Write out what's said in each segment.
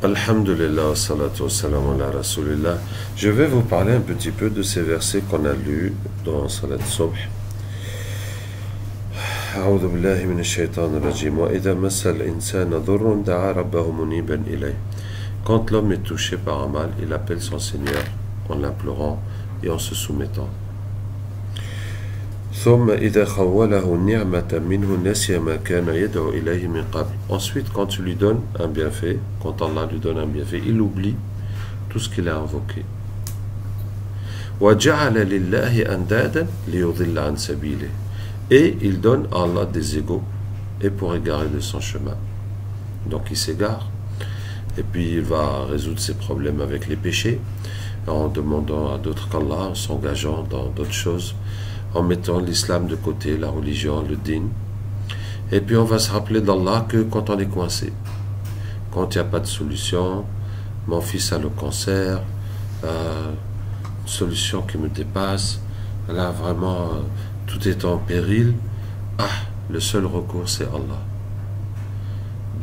Alhamdulillah, wa salatu wa salam ala rasulillah. Je vais vous parler un petit peu de ces versets qu'on a lus dans Salat Subh. أعوذ بالله من الشيطان الرجيم وإذا مس الإنسان ضر دعا ربه منيبا إليه. Quand l'homme est touché par un mal, il appelle son Seigneur en l'implorant et en se soumettant. ثم إذا خوله نعمة منه نسي ما كان يدعو إليه من قبل. Ensuite, quand tu lui donnes un bienfait, quand Allah lui donne un bienfait, il oublie tout ce qu'il a invoqué. وجعل لله أندادا ليضل عن سبيله. Et il donne à Allah des égaux et pour égarer de son chemin. Donc il s'égare. Et puis il va résoudre ses problèmes avec les péchés, en demandant à d'autres qu'Allah, en s'engageant dans d'autres choses, en mettant l'islam de côté, la religion, le din. Et puis on va se rappeler d'Allah que quand on est coincé, quand il n'y a pas de solution, mon fils a le cancer, une solution qui me dépasse, là vraiment tout est en péril, le seul recours c'est Allah.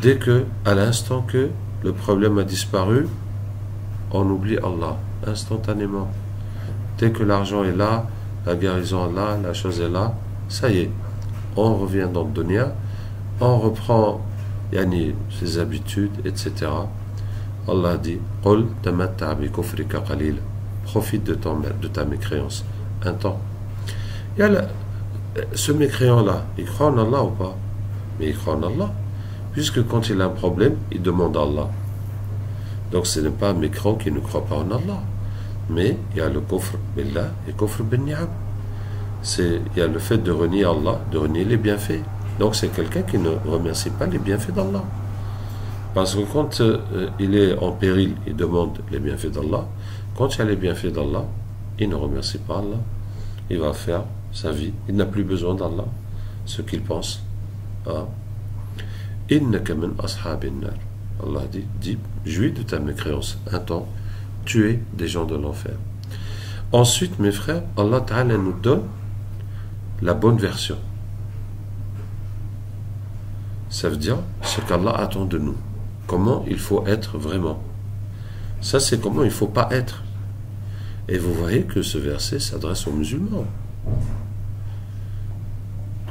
Dès que, à l'instant que le problème a disparu, on oublie Allah instantanément. Dès que l'argent est là, la guérison est là, la chose est là, ça y est, on revient dans le dunya, on reprend ses habitudes, etc. Allah dit Qul tamatta bi kufrika qalil. Profite de ta mécréance un temps. Il y a ce mécréant-là, il croit en Allah ou pas? Mais il croit en Allah, puisque quand il a un problème, il demande à Allah. Donc ce n'est pas un mécréant qui ne croit pas en Allah. Mais il y a le kufr billah et kufr bin ni'am. Il y a le fait de renier Allah, de renier les bienfaits. Donc c'est quelqu'un qui ne remercie pas les bienfaits d'Allah. Parce que quand il est en péril, il demande les bienfaits d'Allah. Quand il y a les bienfaits d'Allah, il ne remercie pas Allah. Il va faire sa vie. Il n'a plus besoin d'Allah. Ce qu'il pense. Innaka min ashabin nar. Allah dit, jouis de ta mécréance. Un temps, tu es des gens de l'enfer. Ensuite, mes frères, Allah Ta'ala nous donne la bonne version. Ça veut dire ce qu'Allah attend de nous. Comment il faut être vraiment. Ça, c'est comment il ne faut pas être. Et vous voyez que ce verset s'adresse aux musulmans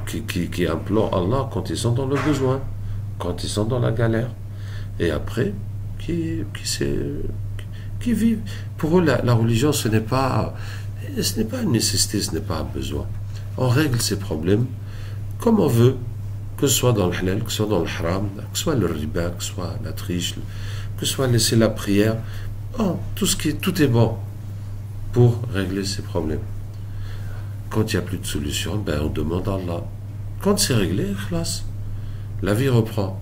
qui implorent Allah quand ils sont dans le besoin, quand ils sont dans la galère. Et après, qui vivent. Pour eux, la religion, ce n'est pas une nécessité, ce n'est pas un besoin. On règle ses problèmes comme on veut, que ce soit dans le halal, que ce soit dans le haram, que ce soit le riba, que ce soit la triche, que ce soit laisser la prière. Tout est bon pour régler ses problèmes. Quand il n'y a plus de solution, on demande à Allah. Quand c'est réglé, khlas, la vie reprend.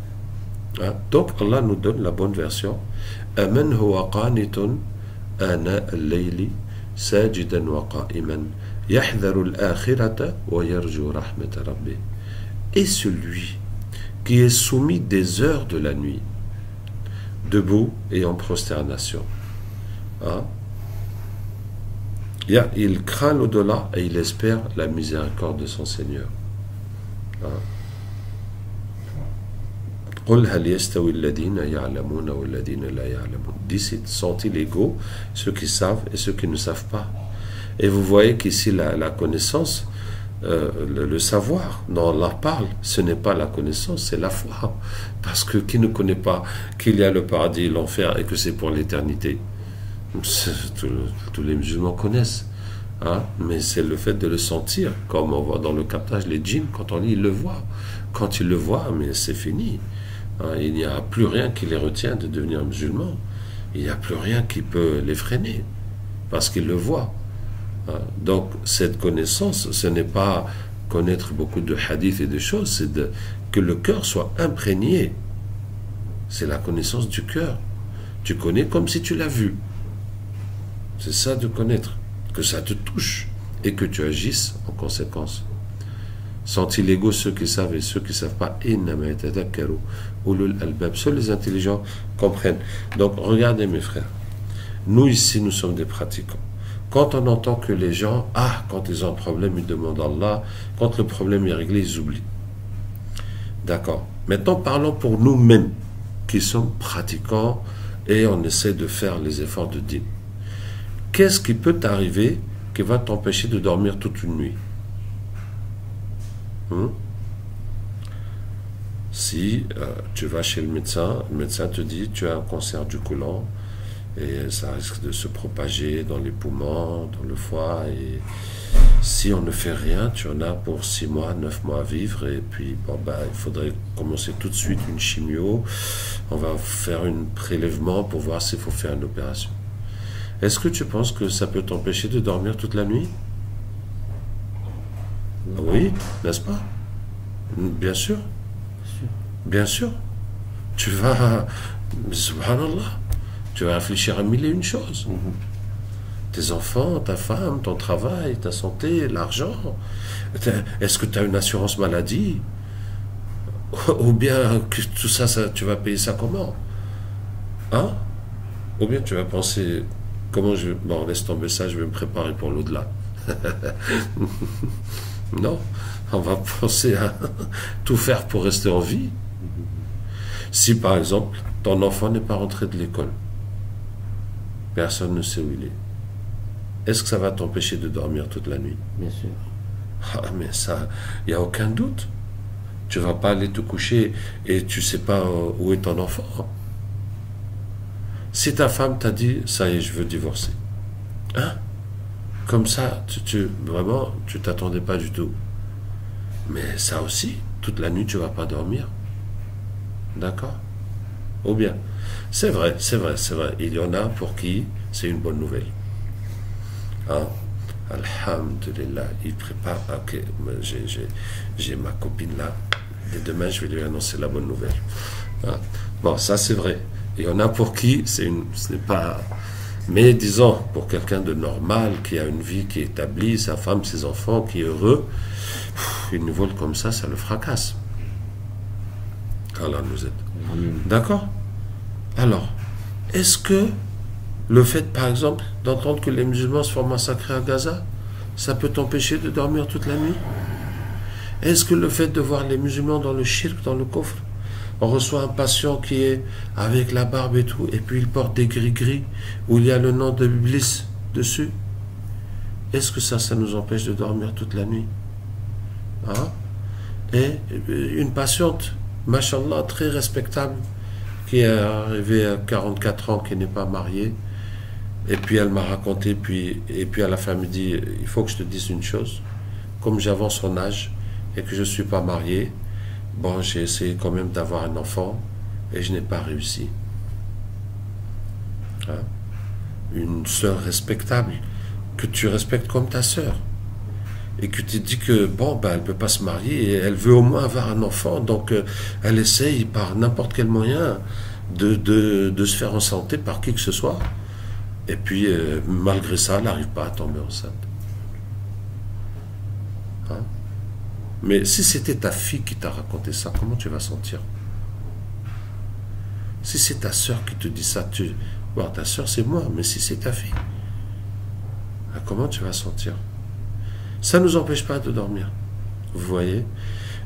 Donc Allah nous donne la bonne version. Aman huwa qanitun ana al-layli sajidan wa qa'iman yahdharu al-akhirata wa yarju rahmata rabbih. Et celui qui est soumis des heures de la nuit, debout et en prosternation. Il craint l'au-delà et il espère la miséricorde de son Seigneur. Dis, sont-ils égaux, ceux qui savent et ceux qui ne savent pas? Et vous voyez qu'ici la connaissance, le savoir dont Allah parle, ce n'est pas la connaissance, c'est la foi. Parce que qui ne connaît pas qu'il y a le paradis et l'enfer et que c'est pour l'éternité? Tous les musulmans connaissent. Mais c'est le fait de le sentir, comme on voit dans le captage, les djinns, quand on lit, ils le voient. Quand ils le voient, mais c'est fini. Il n'y a plus rien qui les retient de devenir musulmans. Il n'y a plus rien qui peut les freiner, parce qu'ils le voient. Donc, cette connaissance, ce n'est pas connaître beaucoup de hadiths et de choses, c'est que le cœur soit imprégné. C'est la connaissance du cœur. Tu connais comme si tu l'as vu. C'est ça de connaître, que ça te touche et que tu agisses en conséquence. Sont-ils égaux ceux qui savent et ceux qui ne savent pas? Seuls les intelligents comprennent. Donc regardez mes frères, nous ici nous sommes des pratiquants. Quand on entend que les gens, quand ils ont un problème, ils demandent à Allah, quand le problème est réglé, ils oublient. D'accord. Maintenant parlons pour nous-mêmes qui sommes pratiquants et on essaie de faire les efforts de din. Qu'est-ce qui peut t'arriver qui va t'empêcher de dormir toute une nuit? Si tu vas chez le médecin te dit tu as un cancer du côlon et ça risque de se propager dans les poumons, dans le foie, et si on ne fait rien, tu en as pour 6 mois, 9 mois à vivre, et puis bon, ben, il faudrait commencer tout de suite une chimio, on va faire un prélèvement pour voir s'il faut faire une opération. Est-ce que tu penses que ça peut t'empêcher de dormir toute la nuit? Oui, n'est-ce pas? Bien sûr. Bien sûr. Tu vas, subhanallah, tu vas réfléchir à 1001 choses. Tes enfants, ta femme, ton travail, ta santé, l'argent. Est-ce que tu as une assurance maladie? Ou bien que tout ça, tu vas payer ça comment? Hein? Ou bien tu vas penser, comment je... Bon, laisse tomber ça, je vais me préparer pour l'au-delà. Non, on va penser à tout faire pour rester en vie. Si par exemple, ton enfant n'est pas rentré de l'école, personne ne sait où il est, est-ce que ça va t'empêcher de dormir toute la nuit? Bien sûr. Ah, mais ça, il n'y a aucun doute. Tu ne vas pas aller te coucher et tu ne sais pas où est ton enfant. Si ta femme t'a dit, ça y est, je veux divorcer. Hein? Comme ça, vraiment, tu t'attendais pas du tout. Mais ça aussi, toute la nuit, tu ne vas pas dormir. D'accord? Ou bien, c'est vrai, il y en a pour qui c'est une bonne nouvelle. Hein? Alhamdulillah, il prépare. Ok, j'ai ma copine là. Dès demain, je vais lui annoncer la bonne nouvelle. Hein? Bon, ça c'est vrai. Il y en a pour qui ce n'est pas. Mais disons, pour quelqu'un de normal, qui a une vie qui est établie, sa femme, ses enfants, qui est heureux, une nouvelle comme ça le fracasse. Allah nous aide. D'accord? Alors, est-ce que le fait, par exemple, d'entendre que les musulmans se font massacrer à Gaza, ça peut t'empêcher de dormir toute la nuit? Est-ce que le fait de voir les musulmans dans le shirk, dans le coffre, on reçoit un patient qui est avec la barbe et tout, et puis il porte des gris-gris, où il y a le nom de Iblis dessus, est-ce que ça nous empêche de dormir toute la nuit? Hein? Et une patiente, machallah, très respectable, qui est arrivée à 44 ans, qui n'est pas mariée, et puis elle m'a raconté, et puis à la fin elle me dit, il faut que je te dise une chose, comme j'avance en âge et que je ne suis pas marié, bon, j'ai essayé quand même d'avoir un enfant et je n'ai pas réussi. Hein? Une sœur respectable, que tu respectes comme ta sœur, et que tu te dis que bon, ben, elle ne peut pas se marier et elle veut au moins avoir un enfant, donc elle essaye par n'importe quel moyen de se faire enceinter par qui que ce soit, et puis malgré ça elle n'arrive pas à tomber enceinte. Hein? Mais si c'était ta fille qui t'a raconté ça, comment tu vas sentir? Si c'est ta sœur qui te dit ça, bon, ta sœur c'est moi, mais si c'est ta fille, comment tu vas sentir? Ça ne nous empêche pas de dormir. Vous voyez?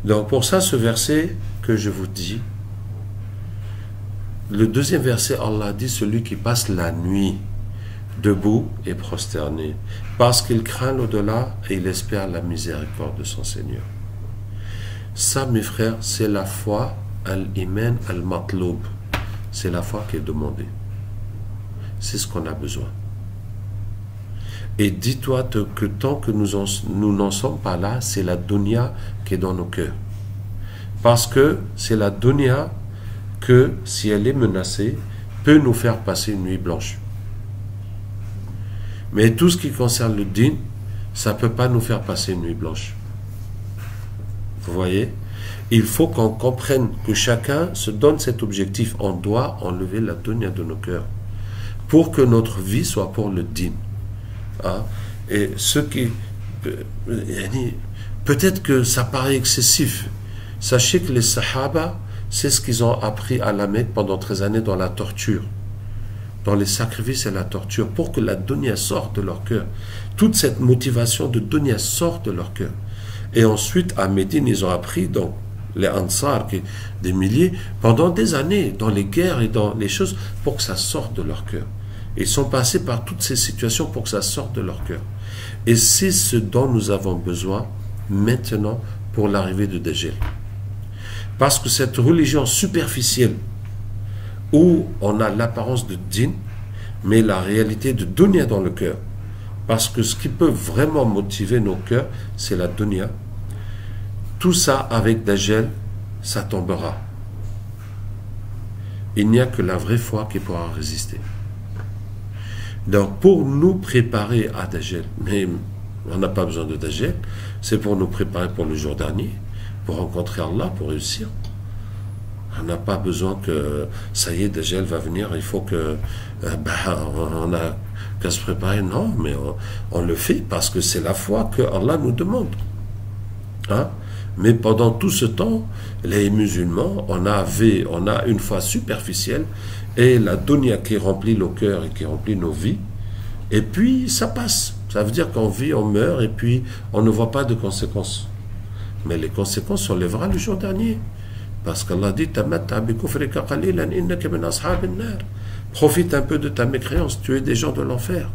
Donc pour ça, ce verset que je vous dis, le deuxième verset, Allah dit, celui qui passe la nuit debout et prosterné, parce qu'il craint l'au-delà et il espère la miséricorde de son Seigneur. Ça, mes frères, c'est la foi al-iman al-matloub. C'est la foi qui est demandée. C'est ce qu'on a besoin. Et dis-toi que tant que nous n'en sommes pas là, c'est la dunya qui est dans nos cœurs. Parce que c'est la dunya que, si elle est menacée, peut nous faire passer une nuit blanche. Mais tout ce qui concerne le din, ça ne peut pas nous faire passer une nuit blanche. Vous voyez? Il faut qu'on comprenne que chacun se donne cet objectif. On doit enlever la dunya de nos cœurs pour que notre vie soit pour le din. Hein? Et ceux qui... Peut-être que ça paraît excessif. Sachez que les Sahaba, c'est ce qu'ils ont appris à la Mecque pendant 13 années dans la torture, dans les sacrifices et la torture, pour que la dunya sorte de leur cœur. Toute cette motivation de dunya sort de leur cœur. Et ensuite, à Médine, ils ont appris donc les Ansar, des milliers, pendant des années, dans les guerres et dans les choses, pour que ça sorte de leur cœur. Ils sont passés par toutes ces situations pour que ça sorte de leur cœur. Et c'est ce dont nous avons besoin maintenant pour l'arrivée de Dajjal. Parce que cette religion superficielle, où on a l'apparence de din, mais la réalité de dunya dans le cœur. Parce que ce qui peut vraiment motiver nos cœurs, c'est la dunya. Tout ça avec Dajjal, ça tombera. Il n'y a que la vraie foi qui pourra résister. Donc pour nous préparer à Dajjal, mais on n'a pas besoin de Dajjal, c'est pour nous préparer pour le jour dernier, pour rencontrer Allah, pour réussir. On n'a pas besoin que, ça y est, Dajjal va venir, il faut que, on a qu'à se préparer. Non, mais on le fait parce que c'est la foi que Allah nous demande. Hein? Mais pendant tout ce temps, les musulmans, on a une foi superficielle et la dunya qui remplit nos cœurs et qui remplit nos vies. Et puis, ça passe. Ça veut dire qu'on vit, on meurt et puis on ne voit pas de conséquences. Mais les conséquences, on les verra le jour dernier. Parce qu'Allah dit, profite un peu de ta mécréance, tu es des gens de l'enfer.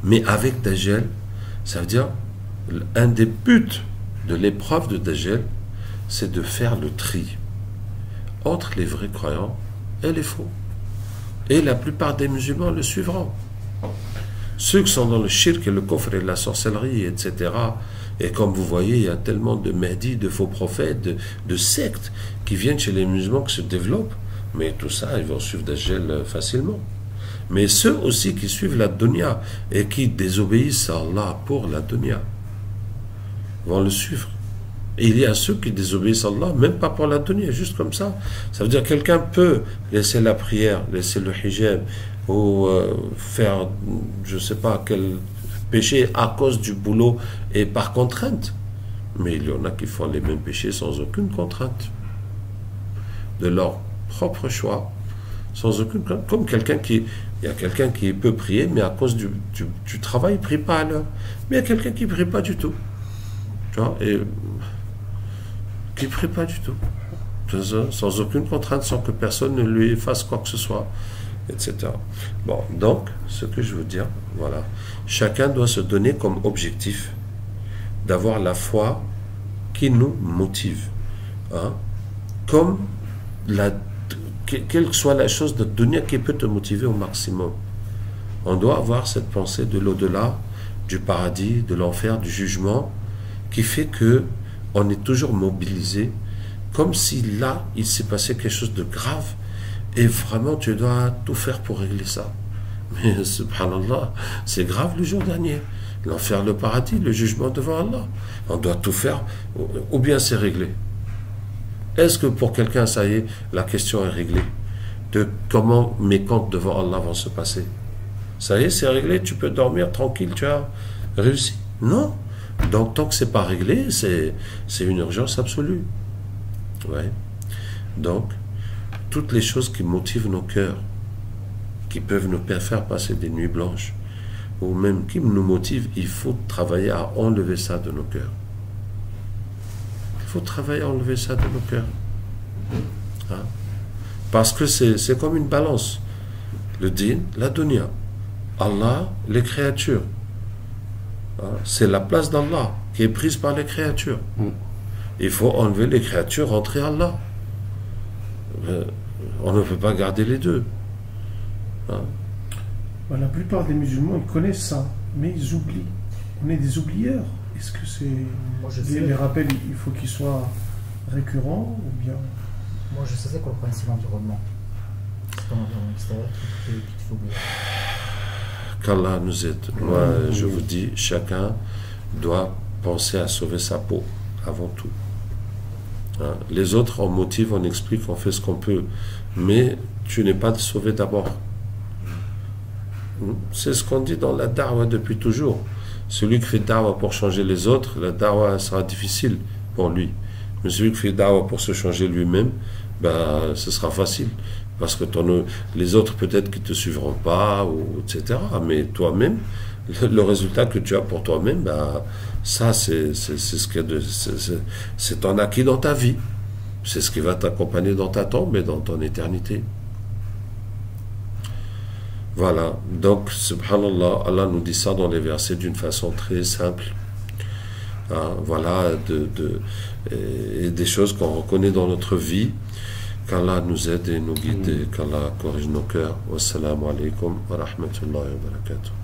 Mais avec Dajjal, ça veut dire, un des buts de l'épreuve de Dajjal, c'est de faire le tri entre les vrais croyants et les faux. Et la plupart des musulmans le suivront. Ceux qui sont dans le shirk et le kufr et la sorcellerie, etc. Et comme vous voyez, il y a tellement de Mahdi, de faux prophètes, de sectes qui viennent chez les musulmans, qui se développent. Mais tout ça, ils vont suivre Dajjal facilement. Mais ceux aussi qui suivent la dunya et qui désobéissent à Allah pour la dunya vont le suivre. Et il y a ceux qui désobéissent à Allah, même pas pour la dunya, juste comme ça. Ça veut dire que quelqu'un peut laisser la prière, laisser le hijab, ou faire, je ne sais pas, quel péché à cause du boulot et par contrainte. Mais il y en a qui font les mêmes péchés sans aucune contrainte. De leur propre choix, sans aucune contrainte. Comme il y a quelqu'un qui peut prier, mais à cause du travail, il ne prie pas à l'heure. Mais il y a quelqu'un qui ne prie pas du tout. Tu vois, et qui ne prie pas du tout. Sans aucune contrainte, sans que personne ne lui fasse quoi que ce soit, etc. Bon, donc, ce que je veux dire, voilà. Chacun doit se donner comme objectif d'avoir la foi qui nous motive. Hein? Comme quelle que soit la chose de dunya qui peut te motiver au maximum. On doit avoir cette pensée de l'au-delà, du paradis, de l'enfer, du jugement, qui fait que on est toujours mobilisé, comme si là, il s'est passé quelque chose de grave, et vraiment, tu dois tout faire pour régler ça. Mais, subhanallah, c'est grave le jour dernier. L'enfer, le paradis, le jugement devant Allah. On doit tout faire, ou bien c'est réglé. Est-ce que pour quelqu'un, ça y est, la question est réglée de comment mes comptes devant Allah vont se passer? Ça y est, c'est réglé, tu peux dormir tranquille, tu as réussi? Non. Donc, tant que c'est pas réglé, c'est une urgence absolue. Ouais. Donc, toutes les choses qui motivent nos cœurs, qui peuvent nous faire passer des nuits blanches, ou même qui nous motivent, il faut travailler à enlever ça de nos cœurs. Il faut travailler à enlever ça de nos cœurs. Hein? Parce que c'est comme une balance. Le din, la dunya. Allah, les créatures. Hein? C'est la place d'Allah qui est prise par les créatures. Il faut enlever les créatures, rentrer Allah. On ne peut pas garder les deux. Hein? La plupart des musulmans, ils connaissent ça, mais ils oublient. On est des oublieurs. Est-ce que c'est... Les rappels, il faut qu'ils soient récurrents ou bien... Moi, je sais c'est quoi le principe d'environnement. C'est ton environnement extérieur qui te fait oublier. Qu'Allah nous aide. Moi, je vous dis, chacun doit penser à sauver sa peau avant tout. Hein? Les autres, on motive, on explique, on fait ce qu'on peut. Mais tu n'es pas sauvé d'abord. C'est ce qu'on dit dans la da'wa depuis toujours. Celui qui fait da'wa pour changer les autres, la da'wa sera difficile pour lui. Mais celui qui fait da'wa pour se changer lui-même, ben, ce sera facile. Parce que les autres peut-être qui ne te suivront pas, etc. Mais toi-même, le résultat que tu as pour toi-même, ben, ça, c'est ton acquis dans ta vie. C'est ce qui va t'accompagner dans ta tombe et dans ton éternité. Voilà. Donc, subhanallah, Allah nous dit ça dans les versets d'une façon très simple. Hein, voilà, et des choses qu'on reconnaît dans notre vie. Qu'Allah nous aide et nous guide et qu'Allah corrige nos cœurs. Wassalamu alaikum wa rahmatullahi wa barakatuh.